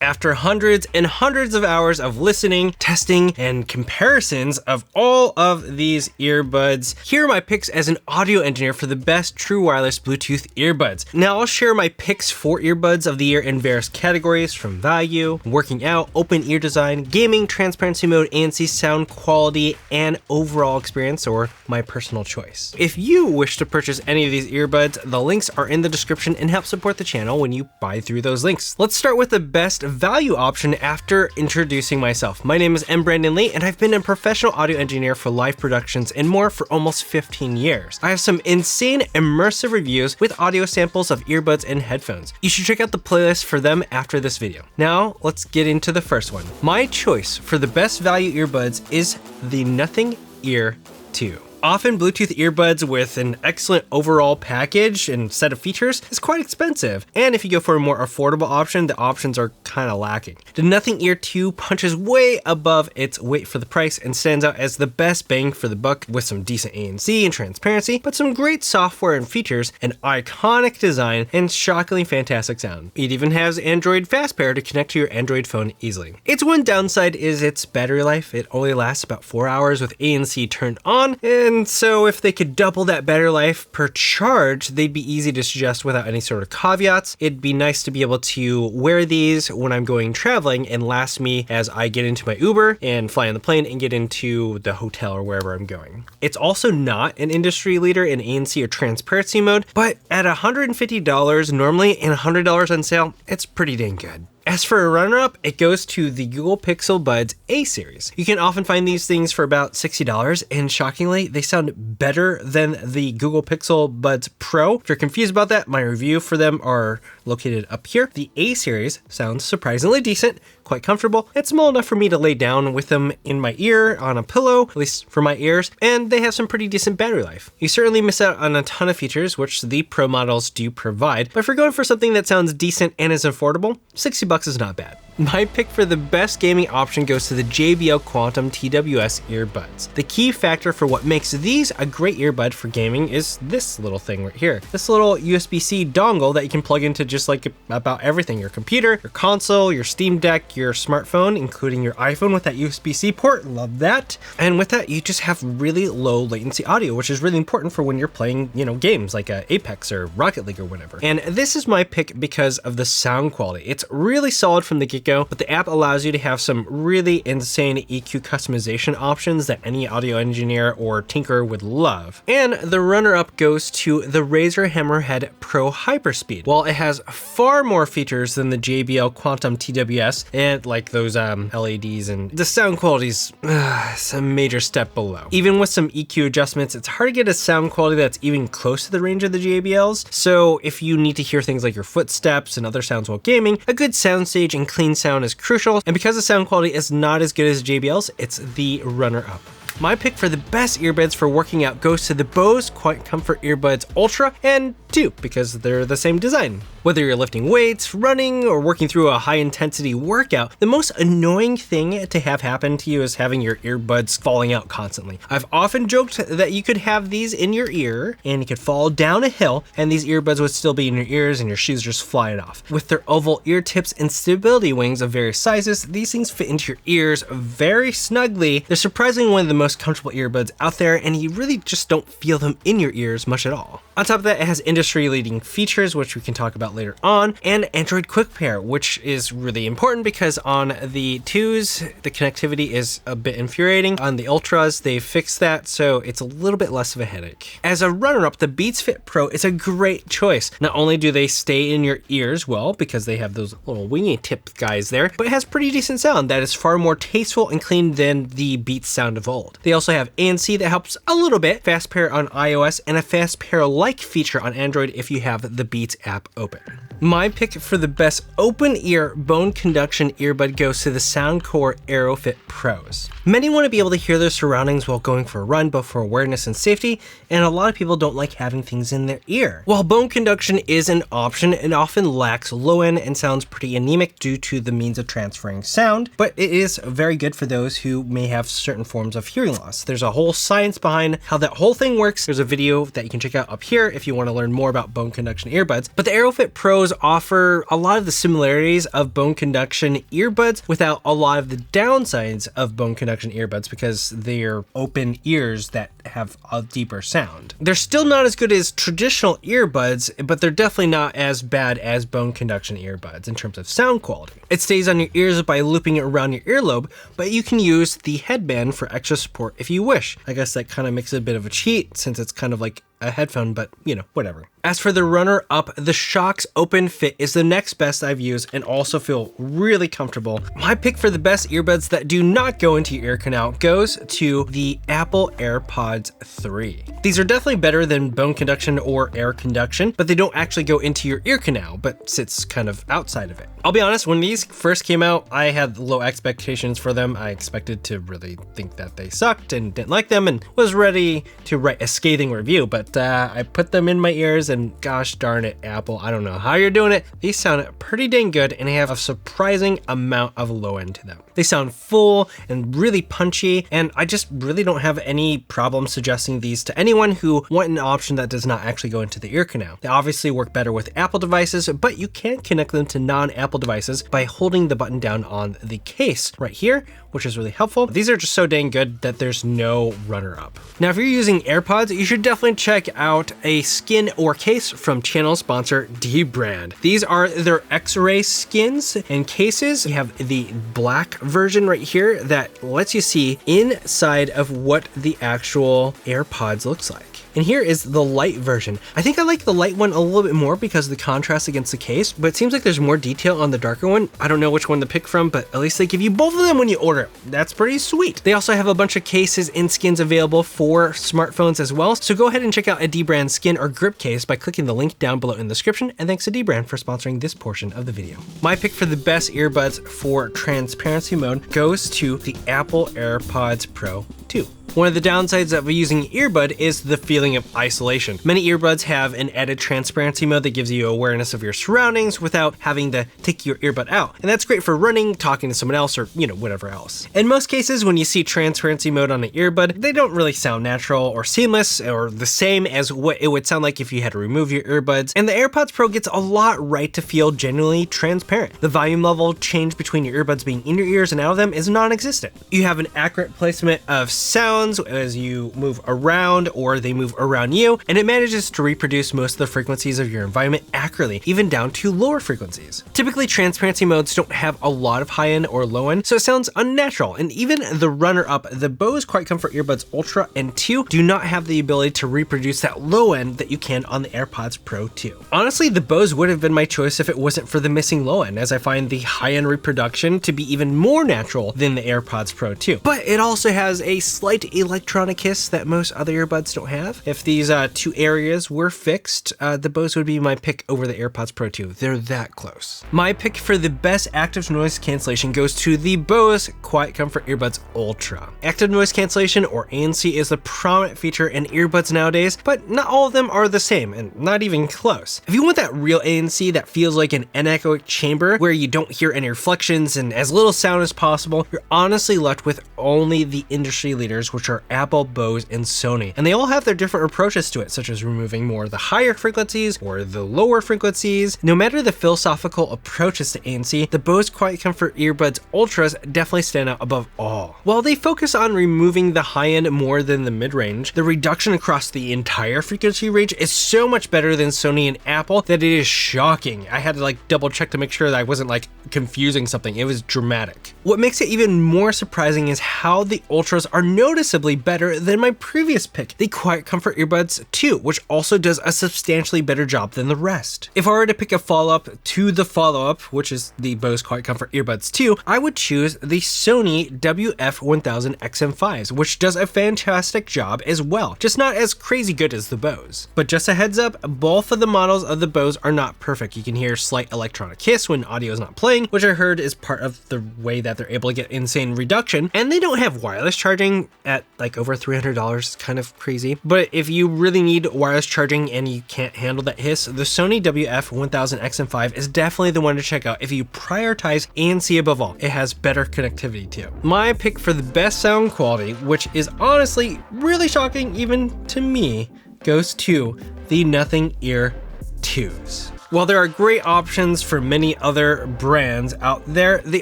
After hundreds and hundreds of hours of listening, testing, and comparisons of all of these earbuds, here are my picks as an audio engineer for the best true wireless Bluetooth earbuds. Now I'll share my picks for earbuds of the year in various categories from value, working out, open ear design, gaming, transparency mode, ANC, sound quality, and overall experience, or my personal choice. If you wish to purchase any of these earbuds, the links are in the description and help support the channel when you buy through those links. Let's start with the best value option after introducing myself. My name is M. Brandon Lee, and I've been a professional audio engineer for live productions and more for almost 15 years. I have some insane immersive reviews with audio samples of earbuds and headphones. You should check out the playlist for them after this video. Now, let's get into the first one. My choice for the best value earbuds is the Nothing Ear 2. Often Bluetooth earbuds with an excellent overall package and set of features is quite expensive, and if you go for a more affordable option, the options are kind of lacking. The Nothing Ear 2 punches way above its weight for the price and stands out as the best bang for the buck with some decent ANC and transparency, but some great software and features, an iconic design, and shockingly fantastic sound. It even has Android Fast Pair to connect to your Android phone easily. Its one downside is its battery life. It only lasts about 4 hours with ANC turned on, and so if they could double that battery life per charge, they'd be easy to suggest without any sort of caveats. It'd be nice to be able to wear these when I'm going traveling and last me as I get into my Uber and fly on the plane and get into the hotel or wherever I'm going. It's also not an industry leader in ANC or transparency mode, but at $150 normally and $100 on sale, it's pretty dang good. As for a runner-up, it goes to the Google Pixel Buds A series. You can often find these things for about $60, and shockingly, they sound better than the Google Pixel Buds Pro. If you're confused about that, my review for them are located up here. The A series sounds surprisingly decent, quite comfortable. It's small enough for me to lay down with them in my ear on a pillow, at least for my ears, and they have some pretty decent battery life. You certainly miss out on a ton of features, which the Pro models do provide, but if you're going for something that sounds decent and is affordable, $60 is not bad. My pick for the best gaming option goes to the JBL Quantum TWS earbuds. The key factor for what makes these a great earbud for gaming is this little thing right here. This little USB-C dongle that you can plug into just like about everything. Your computer, your console, your Steam Deck, your smartphone, including your iPhone with that USB-C port. Love that. And with that, you just have really low latency audio, which is really important for when you're playing, games like Apex or Rocket League or whatever. And this is my pick because of the sound quality. It's really solid from the get-go, but the app allows you to have some really insane EQ customization options that any audio engineer or tinker would love. And the runner-up goes to the Razer Hammerhead Pro Hyperspeed. While it has far more features than the JBL Quantum TWS and like those LEDs, and the sound quality's a major step below. Even with some EQ adjustments, it's hard to get a sound quality that's even close to the range of the JBLs. So if you need to hear things like your footsteps and other sounds while gaming, a good soundstage and clean sound is crucial, and because the sound quality is not as good as JBL's, it's the runner-up. My pick for the best earbuds for working out goes to the Bose Quiet Comfort Earbuds Ultra and 2 because they're the same design. Whether you're lifting weights, running, or working through a high-intensity workout, the most annoying thing to have happen to you is having your earbuds falling out constantly. I've often joked that you could have these in your ear and you could fall down a hill and these earbuds would still be in your ears and your shoes just flying off. With their oval ear tips and stability wings of various sizes, these things fit into your ears very snugly. They're surprisingly one of the most comfortable earbuds out there, and you really just don't feel them in your ears much at all. On top of that, it has industry-leading features, which we can talk about later on, and Android Quick Pair, which is really important because on the 2s, the connectivity is a bit infuriating. On the Ultras, they fixed that, so it's a little bit less of a headache. As a runner-up, the Beats Fit Pro is a great choice. Not only do they stay in your ears well, because they have those little wingy tip guys there, but it has pretty decent sound that is far more tasteful and clean than the Beats sound of old. They also have ANC that helps a little bit, Fast Pair on iOS, and a Fast Pair-like feature on Android if you have the Beats app open. My pick for the best open ear bone conduction earbud goes to the Soundcore AeroFit Pros. Many want to be able to hear their surroundings while going for a run, both for awareness and safety, and a lot of people don't like having things in their ear. While bone conduction is an option, it often lacks low end and sounds pretty anemic due to the means of transferring sound, but it is very good for those who may have certain forms of hearing loss. There's a whole science behind how that whole thing works. There's a video that you can check out up here if you want to learn more about bone conduction earbuds, but the AeroFit Pros Bose offer a lot of the similarities of bone conduction earbuds without a lot of the downsides of bone conduction earbuds because they're open ears that have a deeper sound. They're still not as good as traditional earbuds, but they're definitely not as bad as bone conduction earbuds in terms of sound quality. It stays on your ears by looping it around your earlobe, but you can use the headband for extra support if you wish. I guess that kind of makes it a bit of a cheat since it's kind of like a headphone, but you know, whatever. As for the runner-up, the Shox Open Fit is the next best I've used and also feel really comfortable. My pick for the best earbuds that do not go into your ear canal goes to the Apple AirPods 3. These are definitely better than bone conduction or air conduction, but they don't actually go into your ear canal, but sits kind of outside of it. I'll be honest, when these first came out, I had low expectations for them. I expected to really think that they sucked and didn't like them and was ready to write a scathing review, but I put them in my ears and gosh darn it, Apple, I don't know how you're doing it. These sound pretty dang good and they have a surprising amount of low end to them. They sound full and really punchy, and I just really don't have any problem suggesting these to anyone who want an option that does not actually go into the ear canal. They obviously work better with Apple devices, but you can connect them to non-Apple devices by holding the button down on the case right here, which is really helpful. These are just so dang good that there's no runner-up. Now, if you're using AirPods, you should definitely check out a skin or case from channel sponsor dbrand. These are their X-ray skins and cases. You have the black version right here that lets you see inside of what the actual AirPods looks like. And here is the light version. I think I like the light one a little bit more because of the contrast against the case, but it seems like there's more detail on the darker one. I don't know which one to pick from, but at least they give you both of them when you order it. That's pretty sweet. They also have a bunch of cases and skins available for smartphones as well. So go ahead and check out a dbrand skin or grip case by clicking the link down below in the description. And thanks to dbrand for sponsoring this portion of the video. My pick for the best earbuds for transparency mode goes to the Apple AirPods Pro 2. One of the downsides of using an earbud is the feeling of isolation. Many earbuds have an added transparency mode that gives you awareness of your surroundings without having to take your earbud out. And that's great for running, talking to someone else, or whatever else. In most cases, when you see transparency mode on an earbud, they don't really sound natural or seamless or the same as what it would sound like if you had to remove your earbuds. And the AirPods Pro gets a lot right to feel genuinely transparent. The volume level change between your earbuds being in your ears and out of them is non-existent. You have an accurate placement of sound as you move around or they move around you, and it manages to reproduce most of the frequencies of your environment accurately, even down to lower frequencies. Typically, transparency modes don't have a lot of high end or low end, so it sounds unnatural, and even the runner-up, the Bose Quiet Comfort Earbuds Ultra and 2 do not have the ability to reproduce that low end that you can on the AirPods Pro 2. Honestly, the Bose would have been my choice if it wasn't for the missing low end, as I find the high end reproduction to be even more natural than the AirPods Pro 2. But it also has a slight electronic hiss that most other earbuds don't have. If these two areas were fixed, the Bose would be my pick over the AirPods Pro 2. They're that close. My pick for the best active noise cancellation goes to the Bose Quiet Comfort Earbuds Ultra. Active noise cancellation, or ANC, is the prominent feature in earbuds nowadays, but not all of them are the same, and not even close. If you want that real ANC that feels like an anechoic chamber where you don't hear any reflections and as little sound as possible, you're honestly left with only the industry leaders, which are Apple, Bose, and Sony. And they all have their different approaches to it, such as removing more of the higher frequencies or the lower frequencies. No matter the philosophical approaches to ANC, the Bose Quiet Comfort Earbuds Ultras definitely stand out above all. While they focus on removing the high end more than the mid-range, the reduction across the entire frequency range is so much better than Sony and Apple that it is shocking. I had to double check to make sure that I wasn't confusing something. It was dramatic. What makes it even more surprising is how the Ultras are noticeably better than my previous pick, the Quiet Comfort Earbuds 2, which also does a substantially better job than the rest. If I were to pick a follow-up to the follow-up, which is the Bose Quiet Comfort Earbuds 2, I would choose the Sony WF-1000 XM5s, which does a fantastic job as well, just not as crazy good as the Bose. But just a heads up, both of the models of the Bose are not perfect. You can hear slight electronic hiss when audio is not playing, which I heard is part of the way that they're able to get insane reduction, and they don't have wireless charging at over $300. It's kind of crazy. But if you really need wireless charging and you can't handle that hiss, the Sony WF-1000 XM5 is definitely the one to check out if you prioritize ANC above all. It has better connectivity too. My pick for the best sound quality, which is honestly really shocking even to me, goes to the Nothing Ear 2s. While there are great options for many other brands out there, they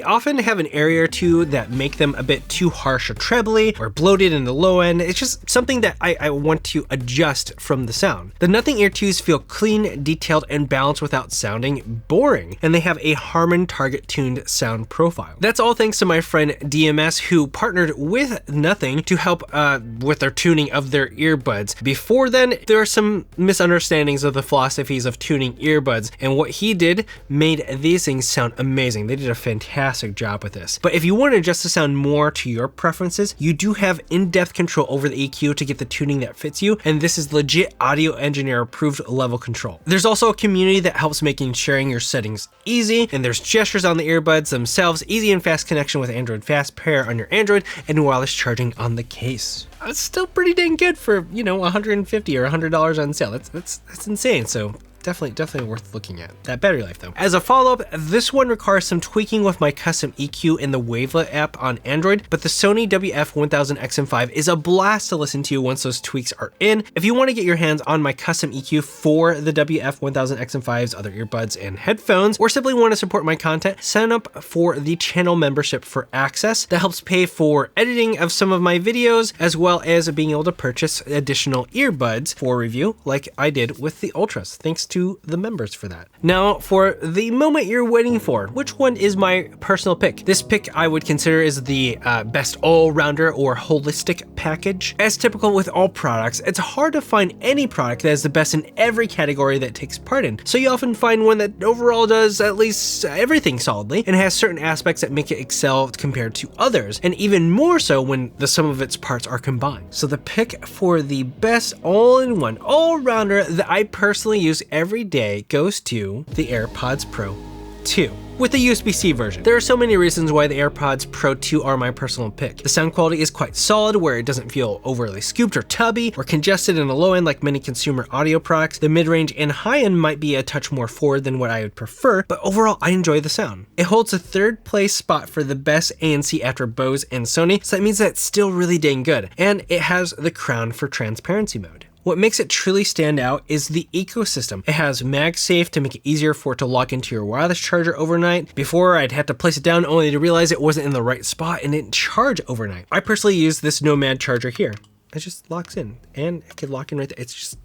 often have an area or two that make them a bit too harsh or trebly or bloated in the low end. It's just something that I want to adjust from the sound. The Nothing Ear 2s feel clean, detailed, and balanced without sounding boring, and they have a Harman target tuned sound profile. That's all thanks to my friend DMS, who partnered with Nothing to help with their tuning of their earbuds. Before then, there are some misunderstandings of the philosophies of tuning earbuds, and what he did made these things sound amazing. They did a fantastic job with this. But if you want to adjust the sound more to your preferences, you do have in-depth control over the EQ to get the tuning that fits you, and this is legit audio engineer approved level control. There's also a community that helps making sharing your settings easy, and there's gestures on the earbuds themselves, easy and fast connection with Android Fast Pair on your Android, and wireless charging on the case. It's still pretty dang good for, you know, $150 or $100 on sale. That's insane. So definitely worth looking at. That battery life though. As a follow-up, this one requires some tweaking with my custom EQ in the Wavelet app on Android, but the Sony WF-1000XM5 is a blast to listen to once those tweaks are in. If you want to get your hands on my custom EQ for the WF-1000XM5's other earbuds and headphones, or simply want to support my content, sign up for the channel membership for access. That helps pay for editing of some of my videos, as well as being able to purchase additional earbuds for review, like I did with the Ultras. Thanks to the members for that. Now, for the moment you're waiting for, which one is my personal pick? This pick I would consider is the best all-rounder or holistic package. As typical with all products, it's hard to find any product that is the best in every category that it takes part in. So you often find one that overall does at least everything solidly and has certain aspects that make it excel compared to others, and even more so when the sum of its parts are combined. So the pick for the best all-in-one, all-rounder that I personally use every day goes to the AirPods Pro 2. With the USB-C version. There are so many reasons why the AirPods Pro 2 are my personal pick. The sound quality is quite solid, where it doesn't feel overly scooped or tubby or congested in the low end like many consumer audio products. The mid-range and high end might be a touch more forward than what I would prefer, but overall I enjoy the sound. It holds a third place spot for the best ANC after Bose and Sony, so that means that it's still really dang good, and it has the crown for transparency mode. What makes it truly stand out is the ecosystem. It has MagSafe to make it easier for it to lock into your wireless charger overnight. Before, I'd have to place it down only to realize it wasn't in the right spot and didn't charge overnight. I personally use this Nomad charger here. It just locks in, and it can lock in right there. It's just,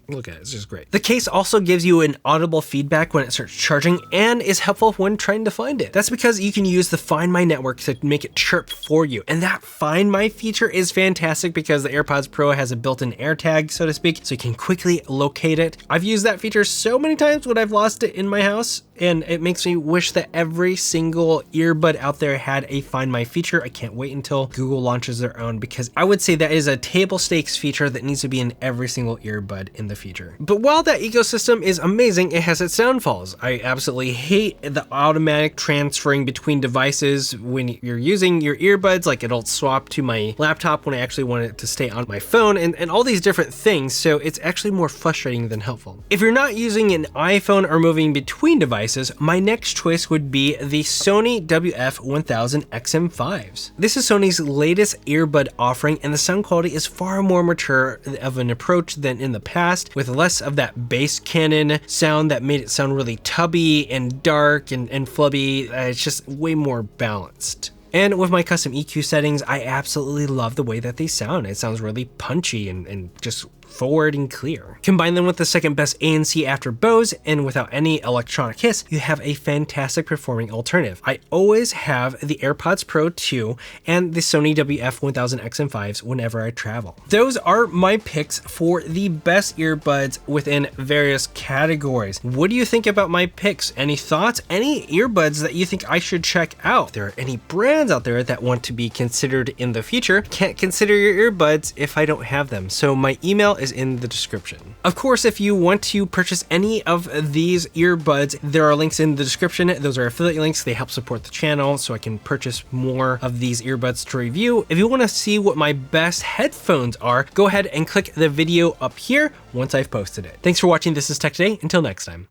look at it, it's just great. The case also gives you an audible feedback when it starts charging and is helpful when trying to find it. That's because you can use the Find My network to make it chirp for you. And that Find My feature is fantastic because the AirPods Pro has a built-in AirTag, so to speak, so you can quickly locate it. I've used that feature so many times when I've lost it in my house, and it makes me wish that every single earbud out there had a Find My feature. I can't wait until Google launches their own, because I would say that is a table stakes feature that needs to be in every single earbud in the future. But while that ecosystem is amazing, it has its downfalls. I absolutely hate the automatic transferring between devices when you're using your earbuds, like it'll swap to my laptop when I actually want it to stay on my phone, and all these different things, so it's actually more frustrating than helpful. If you're not using an iPhone or moving between devices, my next choice would be the Sony WF-1000XM5s. This is Sony's latest earbud offering, and the sound quality is far more mature of an approach than in the past, with less of that bass cannon sound that made it sound really tubby and dark and flubby. It's just way more balanced. And with my custom EQ settings, I absolutely love the way that they sound. It sounds really punchy and just forward and clear. Combine them with the second best ANC after Bose, and without any electronic hiss, you have a fantastic performing alternative. I always have the AirPods Pro 2 and the Sony WF-1000XM5s whenever I travel. Those are my picks for the best earbuds within various categories. What do you think about my picks? Any thoughts? Any earbuds that you think I should check out? If there are any brands out there that want to be considered in the future, can't consider your earbuds if I don't have them. So my email is in the description. Of course, if you want to purchase any of these earbuds, there are links in the description. Those are affiliate links. They help support the channel so I can purchase more of these earbuds to review. If you want to see what my best headphones are, go ahead and click the video up here once I've posted it. Thanks for watching. This is Tech Today. Until next time.